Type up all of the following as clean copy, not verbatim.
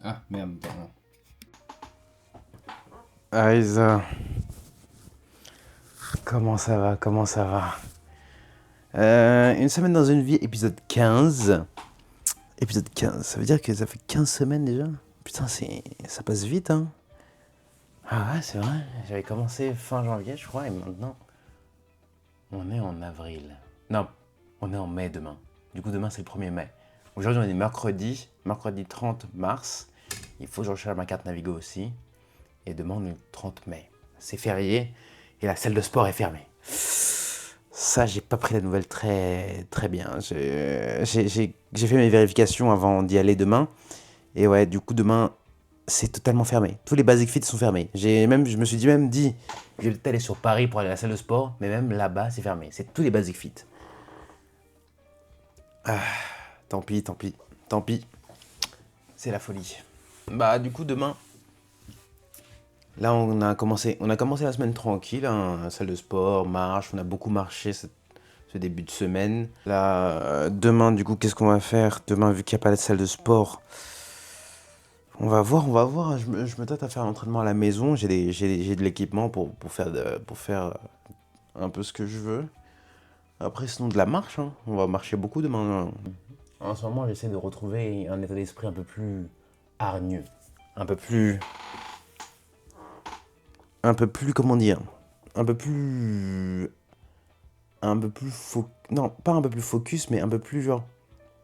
Ah, merde, pardon. Aïza, comment ça va? Comment ça va? Une semaine dans une vie, épisode 15. Épisode 15, ça veut dire que ça fait 15 semaines déjà? Putain, ça passe vite, hein? Ah ouais, c'est vrai. J'avais commencé fin janvier, je crois, et maintenant, on est en avril. Non, on est en mai demain. Du coup, demain, c'est le 1er mai. Aujourd'hui, on est mercredi 30 mars. Il faut que je recharge ma carte Navigo aussi. Et demain, on est le 30 mai. C'est férié et la salle de sport est fermée. Ça, j'ai pas pris la nouvelle très bien. J'ai fait mes vérifications avant d'y aller demain. Et ouais, du coup, demain, c'est totalement fermé. Tous les Basic Fit sont fermés. Je me suis dit, je vais peut-être aller sur Paris pour aller à la salle de sport, mais même là-bas, c'est fermé. C'est tous les Basic Fit. Tant pis, tant pis, tant pis. C'est la folie. Bah, du coup, demain, là, on a commencé la semaine tranquille, hein, salle de sport, marche, on a beaucoup marché ce début de semaine. Là, demain, du coup, qu'est-ce qu'on va faire? Demain, vu qu'il n'y a pas de salle de sport, on va voir. Je me tâte à faire l'entraînement à la maison. J'ai de l'équipement pour faire un peu ce que je veux. Après, sinon, de la marche, hein. On va marcher beaucoup demain, hein. En ce moment, j'essaie de retrouver un état d'esprit un peu plus hargneux. Un peu plus. Un peu plus, comment dire? Un peu plus. Non, pas un peu plus focus, mais un peu plus, genre,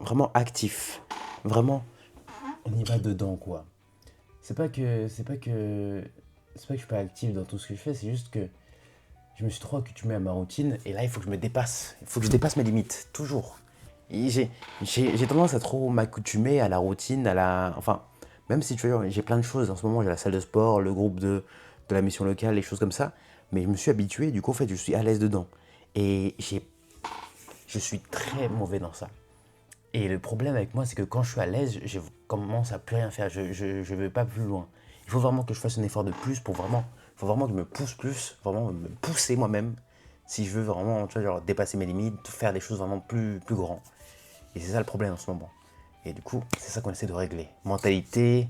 vraiment actif. Vraiment, on y va dedans, quoi. C'est pas que je suis pas actif dans tout ce que je fais, c'est juste que je me suis trop accoutumé à ma routine et là il faut que je me dépasse. Il faut que je dépasse mes limites, toujours. Et j'ai tendance à trop m'accoutumer à la routine, enfin, même si tu vois, j'ai plein de choses en ce moment, j'ai la salle de sport, le groupe de la mission locale, les choses comme ça, mais je me suis habitué, du coup en fait je suis à l'aise dedans. Et je suis très mauvais dans ça. Et le problème avec moi, c'est que quand je suis à l'aise, je commence à plus rien faire. Je vais pas plus loin. Il faut vraiment que je fasse un effort de plus pour vraiment. Il faut vraiment que je me pousse plus, vraiment me pousser moi-même, si je veux vraiment, tu vois, genre, dépasser mes limites, faire des choses vraiment plus grands. Et c'est ça le problème en ce moment. Et du coup, c'est ça qu'on essaie de régler. Mentalité,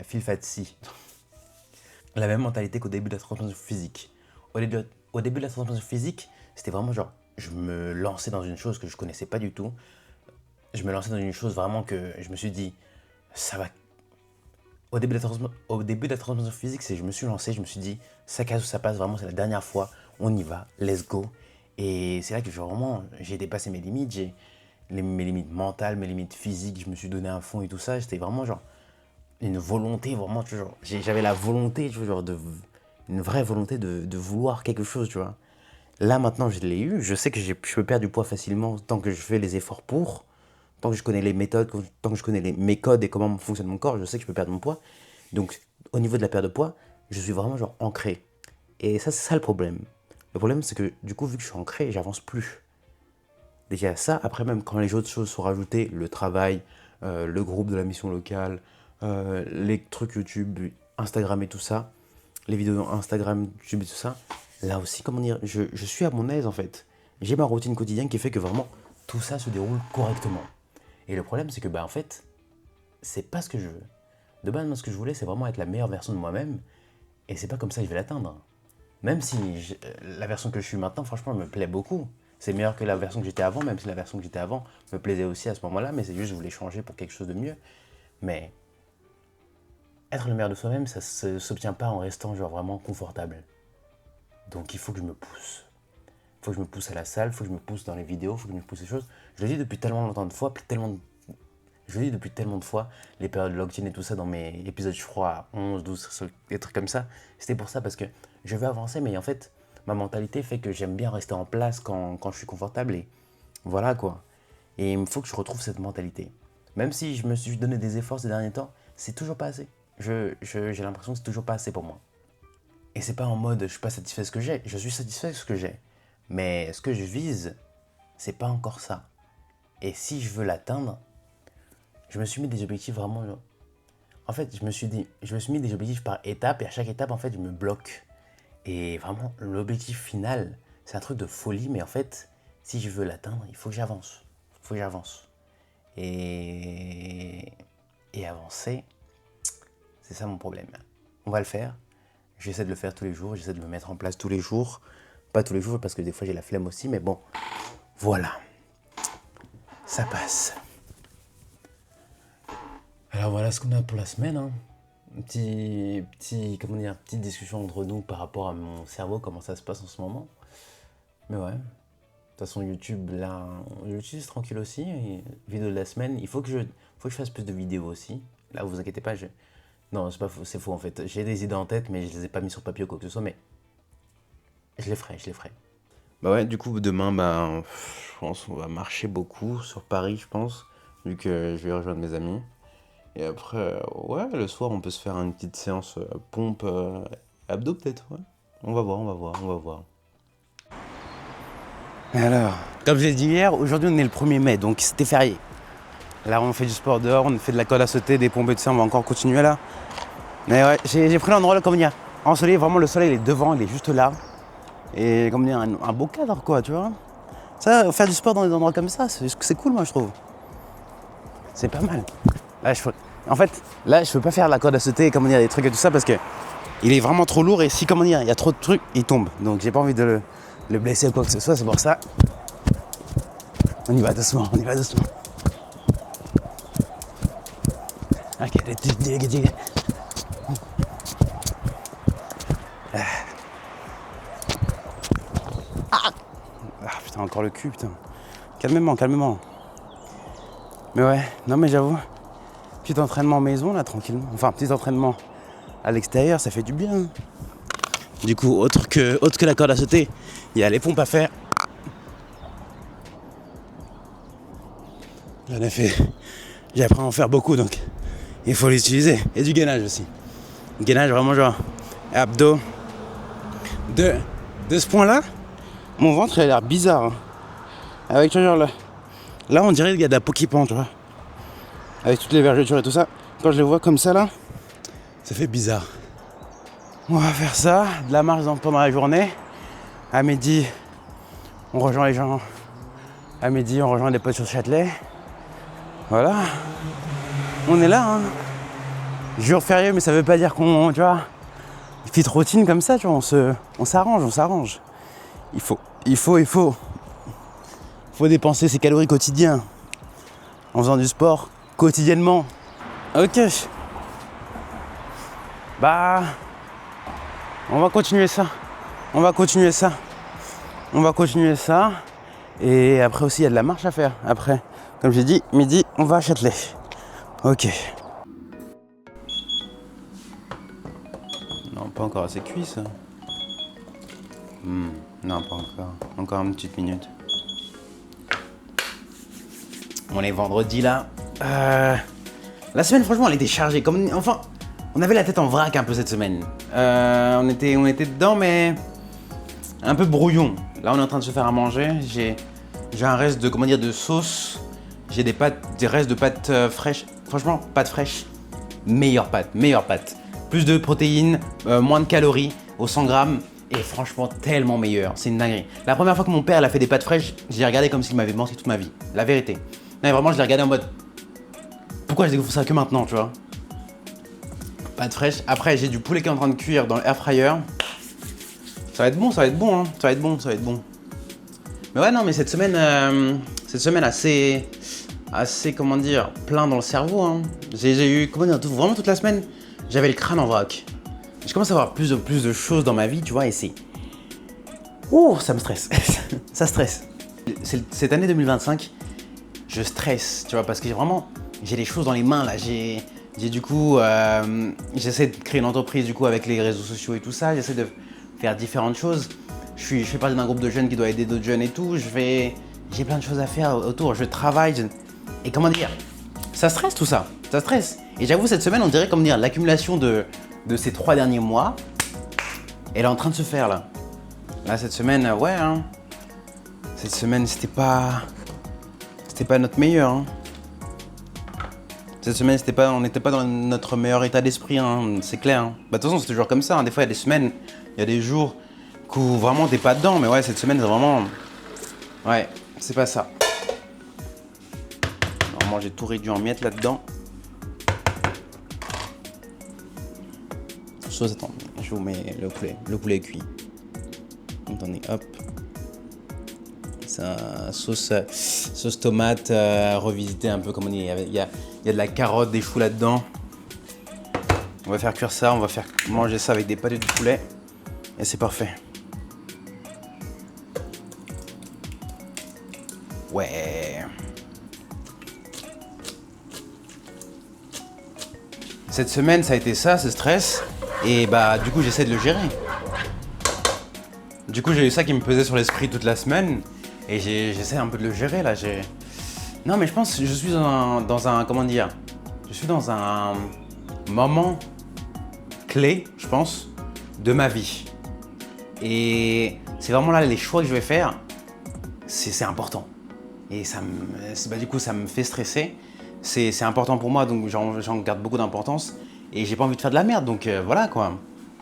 Phil Fatsi. La même mentalité qu'au début de la transformation physique. Au début de la transformation physique, c'était vraiment genre, je me lançais dans une chose que je connaissais pas du tout. Je me lançais dans une chose vraiment que je me suis dit, ça va. Au début de la transformation physique, je me suis lancé, je me suis dit, ça casse ou ça passe, vraiment, c'est la dernière fois, on y va, let's go. Et c'est là que j'ai dépassé mes limites, mes limites mentales, mes limites physiques, je me suis donné un fond et tout ça. J'étais vraiment genre, une volonté, vraiment, tu vois, j'avais la volonté, tu vois, genre, une vraie volonté de vouloir quelque chose, tu vois. Là, maintenant, je l'ai eu, je sais que je peux perdre du poids facilement tant que je fais les efforts pour. Tant que je connais les méthodes, tant que je connais mes codes et comment fonctionne mon corps, je sais que je peux perdre mon poids. Donc, au niveau de la perte de poids, je suis vraiment genre ancré. Et ça, c'est ça le problème. Le problème, c'est que du coup, vu que je suis ancré, j'avance plus. Déjà ça, après même quand les autres choses sont rajoutées, le travail, le groupe de la mission locale, les trucs YouTube, Instagram et tout ça, les vidéos Instagram, YouTube et tout ça, là aussi, comment dire, je suis à mon aise en fait. J'ai ma routine quotidienne qui fait que vraiment tout ça se déroule correctement. Et le problème, c'est que bah en fait, c'est pas ce que je veux. De base, moi, ce que je voulais, c'est vraiment être la meilleure version de moi-même, et c'est pas comme ça que je vais l'atteindre. Même si la version que je suis maintenant, franchement, elle me plaît beaucoup. C'est meilleur que la version que j'étais avant, même si la version que j'étais avant me plaisait aussi à ce moment-là, mais c'est juste que je voulais changer pour quelque chose de mieux. Mais être le meilleur de soi-même, ça ne s'obtient pas en restant genre vraiment confortable. Donc il faut que je me pousse. Il faut que je me pousse à la salle, il faut que je me pousse dans les vidéos, il faut que je me pousse les choses. Je le dis depuis tellement longtemps de fois, je le dis depuis tellement de fois, les périodes de lock-in et tout ça dans mes épisodes, je crois, 11, 12, des trucs comme ça. C'était pour ça parce que je veux avancer, mais en fait, ma mentalité fait que j'aime bien rester en place quand je suis confortable et voilà quoi. Et il me faut que je retrouve cette mentalité. Même si je me suis donné des efforts ces derniers temps, c'est toujours pas assez. J'ai l'impression que c'est toujours pas assez pour moi. Et c'est pas en mode je suis pas satisfait de ce que j'ai, je suis satisfait de ce que j'ai. Mais ce que je vise, c'est pas encore ça. Et si je veux l'atteindre, je me suis mis des objectifs vraiment. En fait, je me suis mis des objectifs par étape et à chaque étape, en fait, je me bloque. Et vraiment, l'objectif final, c'est un truc de folie, mais en fait, si je veux l'atteindre, il faut que j'avance. Il faut que j'avance. Et et avancer. C'est ça mon problème. On va le faire. J'essaie de le faire tous les jours. J'essaie de le mettre en place tous les jours. Pas tous les jours parce que des fois j'ai la flemme aussi. Mais bon, voilà. Ça passe. Alors voilà ce qu'on a pour la semaine. Hein. Comment dire, petite discussion entre nous par rapport à mon cerveau, comment ça se passe en ce moment. Mais ouais. De toute façon, YouTube, là, j'utilise tranquille aussi. Et vidéo de la semaine. Il faut que je fasse plus de vidéos aussi. Là, vous inquiétez pas, non, c'est pas faux, c'est faux en fait. J'ai des idées en tête, mais je les ai pas mis sur papier ou quoi que ce soit, mais je les ferai. Bah ouais, du coup, demain, je pense qu'on va marcher beaucoup sur Paris, je pense, vu que je vais rejoindre mes amis. Et après, ouais, le soir, on peut se faire une petite séance pompe abdos peut-être, ouais. On va voir. Et alors, comme je l'ai dit hier, aujourd'hui on est le 1er mai, donc c'était férié. Là, on fait du sport dehors, on fait de la corde à sauter, des pompes et tout ça, on va encore continuer là. Mais ouais, j'ai pris l'endroit là, comme dire, ensoleillé, vraiment le soleil il est devant, il est juste là. Et comme dire, un beau cadre quoi, tu vois. Ça, faire du sport dans des endroits comme ça, c'est cool moi je trouve. C'est pas mal. Là, je peux pas faire la corde à sauter, comment dire, des trucs et tout ça parce que il est vraiment trop lourd et si, comment dire, il y a trop de trucs, il tombe. Donc j'ai pas envie de le blesser ou quoi que ce soit, c'est pour ça. On y va doucement. Ok, Ah putain, encore le cul, putain. Calmement. Mais ouais, non mais j'avoue, petit entraînement maison là, tranquillement. Enfin, petit entraînement à l'extérieur, ça fait du bien. Du coup, autre que la corde à sauter, il y a les pompes à faire. J'en ai fait, j'ai appris à en faire beaucoup donc il faut l'utiliser. Et du gainage aussi. Gainage vraiment genre abdos. De ce point là, mon ventre il a l'air bizarre. Hein. Avec genre là on dirait qu'il y a de la peau qui pend, tu vois. Avec toutes les vergetures et tout ça. Quand je les vois comme ça là, ça fait bizarre. On va faire ça, de la marche pendant la journée. À midi, on rejoint les gens. À midi, on rejoint des potes sur Châtelet. Voilà. On est là, hein. Jour férié, mais ça veut pas dire qu'on, tu vois, petite routine comme ça, tu vois, on s'arrange. Il faut dépenser ses calories quotidiennes en faisant du sport quotidiennement. Ok. Bah, on va continuer ça. Et après aussi, il y a de la marche à faire. Après, comme j'ai dit, midi, on va à Châtelet. Ok. Non, pas encore assez cuit, ça. Non, pas encore. Encore une petite minute. On est vendredi, là. La semaine, franchement, elle était chargée. Enfin, on avait la tête en vrac un peu cette semaine. On était dedans, mais un peu brouillon. Là, on est en train de se faire à manger. J'ai un reste de sauce. J'ai des restes de pâtes fraîches. Franchement, pâtes fraîches, meilleure pâte. Plus de protéines, moins de calories au 100 grammes. Et franchement, tellement meilleur. C'est une dinguerie. La première fois que mon père a fait des pâtes fraîches, j'ai regardé comme s'il m'avait menti toute ma vie. La vérité. Non, mais vraiment, je l'ai regardé en mode... Pourquoi je découvre ça que maintenant, tu vois? Pâtes fraîches. Après, j'ai du poulet qui est en train de cuire dans l'air fryer. Ça va être bon, hein. Ça va être bon. Mais ouais, non, mais cette semaine assez, comment dire, plein dans le cerveau, hein. J'ai eu, comment dire, vraiment toute la semaine, j'avais le crâne en vrac. Je commence à avoir plus de choses dans ma vie, tu vois, et c'est... Ouh, ça me stresse. Ça stresse. Cette année 2025, je stresse, tu vois, parce que j'ai des choses dans les mains, là. J'ai du coup, j'essaie de créer une entreprise, du coup, avec les réseaux sociaux et tout ça. J'essaie de faire différentes choses. Je fais partie d'un groupe de jeunes qui doit aider d'autres jeunes et tout. J'ai plein de choses à faire autour. Je travaille. Et comment dire, ça stresse tout ça. Ça stresse. Et j'avoue, cette semaine, on dirait, comment dire, l'accumulation de ces 3 derniers mois, elle est en train de se faire là. Là, cette semaine, ouais, hein. Cette semaine, c'était pas notre meilleur, hein. Cette semaine, on n'était pas dans notre meilleur état d'esprit, hein, c'est clair. Hein. Bah, de toute façon, c'est toujours comme ça. Hein. Des fois, il y a des semaines, il y a des jours où vraiment t'es pas dedans. Mais ouais, cette semaine, c'est vraiment... Ouais, c'est pas ça. Normalement, j'ai tout réduit en miettes là-dedans. sauce, attends, je vous mets le poulet est cuit. Attendez, hop. C'est un sauce tomate revisité un peu comme on dit. Il y a de la carotte, des choux là-dedans. On va faire cuire ça, on va faire manger ça avec des pâtés de poulet. Et c'est parfait. Ouais. Cette semaine, ça a été ça, ce stress. Et bah, du coup, j'essaie de le gérer. Du coup, j'ai eu ça qui me pesait sur l'esprit toute la semaine. Et j'essaie un peu de le gérer, là. Non, mais je pense que je suis dans un... Comment dire? Je suis dans un moment clé, je pense, de ma vie. Et c'est vraiment là, les choix que je vais faire, c'est important. Et du coup, ça me fait stresser. C'est important pour moi, donc j'en garde beaucoup d'importance. Et j'ai pas envie de faire de la merde, donc voilà quoi.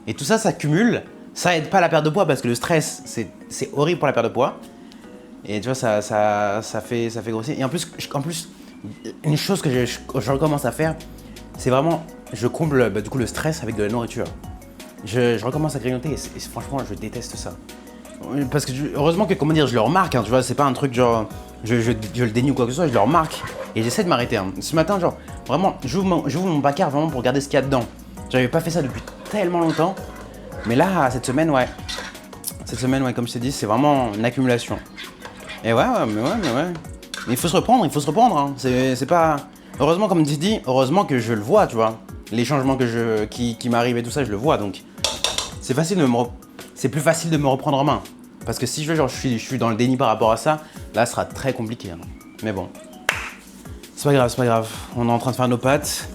Et tout ça, ça cumule. Ça aide pas à la perte de poids parce que le stress, c'est horrible pour la perte de poids. Et tu vois, ça fait grossir. Et en plus, une chose que je recommence à faire, c'est vraiment, je comble du coup le stress avec de la nourriture. Je recommence à grignoter et franchement, je déteste ça. Parce que heureusement que, comment dire, je le remarque, hein, tu vois, c'est pas un truc genre, je le dénie ou quoi que ce soit, je le remarque et j'essaie de m'arrêter. Hein. Ce matin, genre, vraiment, j'ouvre mon placard vraiment pour regarder ce qu'il y a dedans. J'avais pas fait ça depuis tellement longtemps, mais là, cette semaine, ouais, comme je t'ai dit, c'est vraiment une accumulation. Et ouais. Mais il faut se reprendre, hein. C'est pas... Heureusement, comme tu dis, heureusement que je le vois, tu vois. Les changements qui m'arrivent et tout ça, je le vois, donc c'est plus facile de me reprendre en main. Parce que si je suis dans le déni par rapport à ça, là, ce sera très compliqué. Hein. Mais bon, c'est pas grave. On est en train de faire nos pâtes.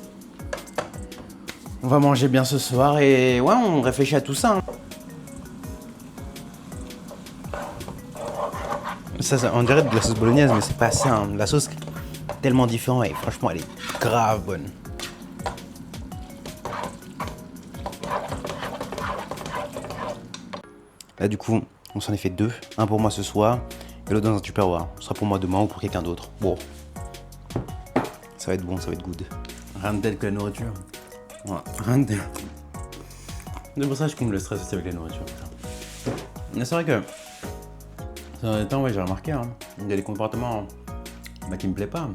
On va manger bien ce soir et ouais, on réfléchit à tout ça. Hein. Ça, on dirait de la sauce bolognaise, mais c'est pas ça. Hein. La sauce est tellement différente et franchement, elle est grave bonne. Là, du coup, on s'en est fait 2. Un pour moi ce soir et l'autre dans un tupperware. Ce sera pour moi demain ou pour quelqu'un d'autre. Bon. Ça va être bon, ça va être good. Rien de tel que la nourriture. Ouais, rien de tel. C'est pour ça que je comble le stress aussi avec la nourriture. Mais c'est vrai que, ces derniers temps, ouais, j'ai remarqué, hein, il y a des comportements qui me plaisent pas.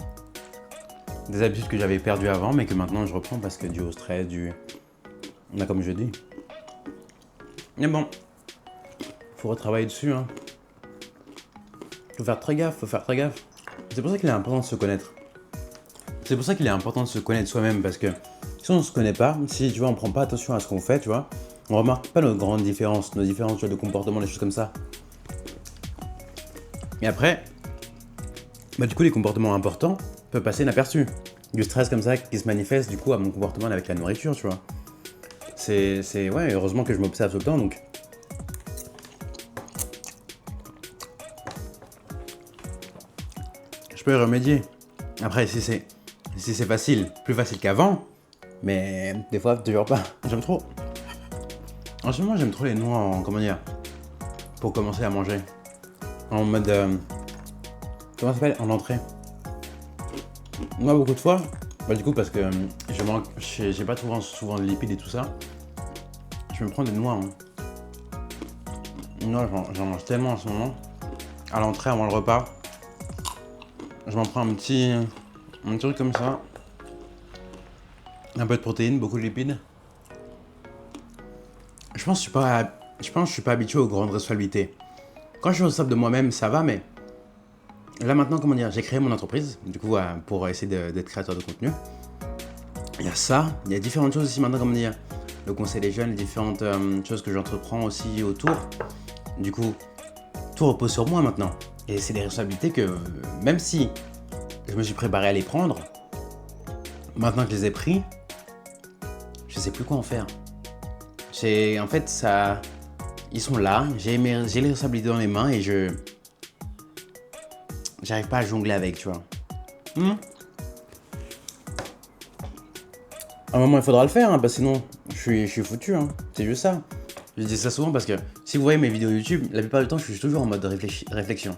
Des habitudes que j'avais perdues avant, mais que maintenant je reprends parce que dû au stress, comme je dis. Mais bon. Faut retravailler dessus, hein. Faut faire très gaffe. C'est pour ça qu'il est important de se connaître. C'est pour ça qu'il est important de se connaître soi-même, parce que si on ne se connaît pas, si tu vois, on prend pas attention à ce qu'on fait, tu vois, on remarque pas nos grandes différences, nos différences de comportement, des choses comme ça. Et après, bah du coup, les comportements importants peuvent passer inaperçus. Du stress comme ça qui se manifeste du coup à mon comportement avec la nourriture, tu vois. Ouais, heureusement que je m'observe tout le temps, donc. Je peux y remédier. Après, si c'est facile, plus facile qu'avant, mais des fois, toujours pas. J'aime trop. En ce moment, j'aime trop les noix comment dire, pour commencer à manger. En mode, comment ça s'appelle? En entrée. Moi, beaucoup de fois, bah du coup, parce que j'ai pas souvent de lipides et tout ça, je me prends des noix. Hein. Noix, j'en mange tellement en ce moment. À l'entrée, avant le repas. Je m'en prends un petit truc comme ça. Un peu de protéines, beaucoup de lipides. Je pense que je suis pas habitué aux grandes responsabilités. Quand je suis responsable de moi-même, ça va, mais là maintenant, comment dire, j'ai créé mon entreprise, du coup, pour essayer d'être créateur de contenu. Il y a ça, il y a différentes choses aussi maintenant, comment dire, le conseil des jeunes, les différentes choses que j'entreprends aussi autour. Du coup, tout repose sur moi maintenant. Et c'est des responsabilités que, même si je me suis préparé à les prendre, maintenant que je les ai pris, je sais plus quoi en faire. En fait, ça, ils sont là, j'ai les responsabilités dans les mains et j'arrive pas à jongler avec, tu vois. À un moment, il faudra le faire, hein, parce que sinon, je suis foutu, hein. C'est juste ça. Je dis ça souvent parce que si vous voyez mes vidéos YouTube, la plupart du temps, je suis toujours en mode réflexion.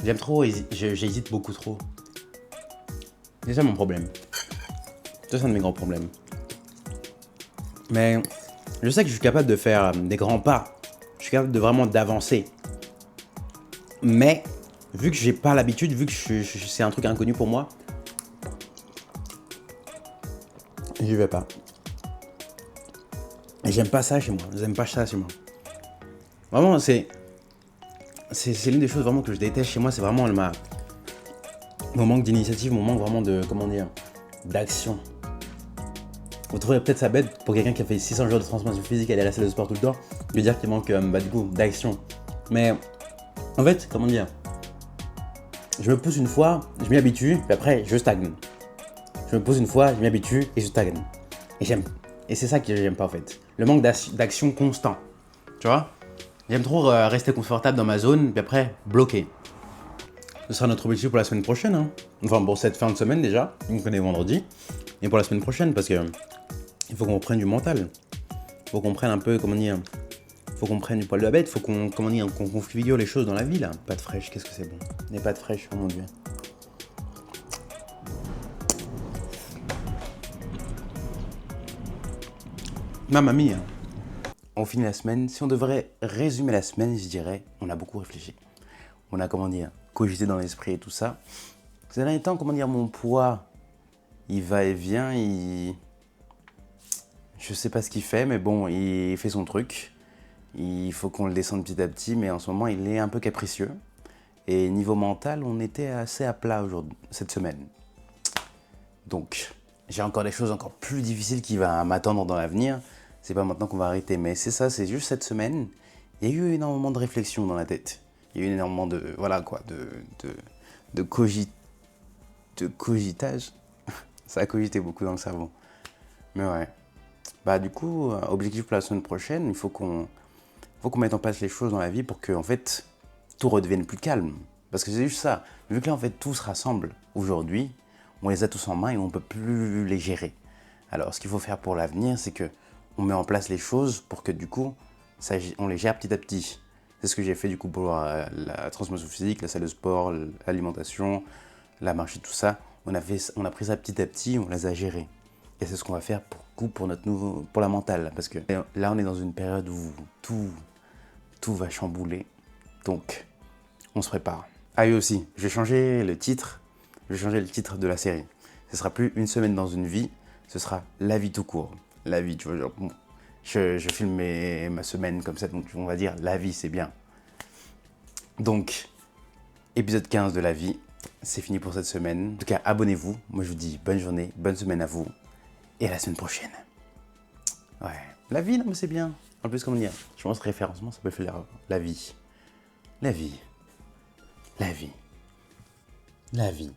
J'aime trop, j'hésite beaucoup trop. C'est ça mon problème. C'est un de mes grands problèmes. Mais Je sais que je suis capable de faire des grands pas. Je suis capable de vraiment d'avancer. Mais, vu que j'ai pas l'habitude, vu que c'est un truc inconnu pour moi, j'y vais pas. Et j'aime pas ça chez moi. J'aime pas ça chez moi. Vraiment, c'est l'une des choses vraiment que je déteste chez moi. C'est vraiment mon manque d'initiative, mon manque vraiment de, comment dire, d'action. Vous trouverez peut-être ça bête pour quelqu'un qui a fait 600 jours de transformation physique, aller à la salle de sport tout le temps, de dire qu'il manque du coup d'action. Mais en fait, comment dire, je me pousse une fois, je m'y habitue, puis après je stagne. Je me pose une fois, je m'y habitue et je stagne. Et j'aime. Et c'est ça que j'aime pas en fait. Le manque d'action constant. Tu vois? J'aime trop rester confortable dans ma zone, puis après bloquer. Ce sera notre objectif pour la semaine prochaine. Hein. Enfin, pour cette fin de semaine déjà, donc on est vendredi. Et pour la semaine prochaine, parce que il faut qu'on prenne du mental. Il faut qu'on prenne un peu, comment dire, faut qu'on prenne du poil de la bête. Il faut qu'on, comment dire, qu'on configure les choses dans la vie là. Pâte fraîche, qu'est-ce que c'est bon. Les pâtes fraîches, oh mon dieu. Mamma mia. On finit la semaine. Si on devrait résumer la semaine, je dirais, on a beaucoup réfléchi. On a, comment dire, cogité dans l'esprit et tout ça. Ces derniers temps, comment dire, mon poids, il va et vient, je sais pas ce qu'il fait, mais bon, il fait son truc. Il faut qu'on le descende petit à petit, mais en ce moment, il est un peu capricieux. Et niveau mental, on était assez à plat cette semaine. Donc, j'ai encore des choses encore plus difficiles qui vont m'attendre dans l'avenir. C'est pas maintenant qu'on va arrêter, mais c'est ça, c'est juste cette semaine. Il y a eu énormément de réflexions dans la tête. Il y a eu énormément de, voilà quoi, de cogitage. Ça a cogité beaucoup dans le cerveau. Mais ouais. Bah du coup, objectif pour la semaine prochaine, il faut qu'on mette en place les choses dans la vie pour que, en fait, tout redevienne plus calme. Parce que c'est juste ça. Vu que là, en fait, tout se rassemble aujourd'hui, on les a tous en main et on ne peut plus les gérer. Alors, ce qu'il faut faire pour l'avenir, c'est que on met en place les choses pour que, du coup, on les gère petit à petit. C'est ce que j'ai fait, du coup, pour la transformation physique, la salle de sport, l'alimentation, la marche et tout ça. On a pris ça petit à petit, on les a gérés. Et c'est ce qu'on va faire pour la mentale. Parce que là, on est dans une période où tout va chambouler. Donc, on se prépare. Ah oui aussi, je vais changer le titre. Je vais changer le titre de la série. Ce sera plus une semaine dans une vie, ce sera la vie tout court. La vie, tu vois, genre, bon, je filme ma semaine comme ça, donc on va dire la vie, c'est bien. Donc, épisode 15 de la vie, c'est fini pour cette semaine. En tout cas, abonnez-vous. Moi, je vous dis bonne journée, bonne semaine à vous. Et à la semaine prochaine. Ouais, la vie, non mais c'est bien. En plus, comment dire, je pense référencement, ça peut faire la vie. La vie. La vie. La vie.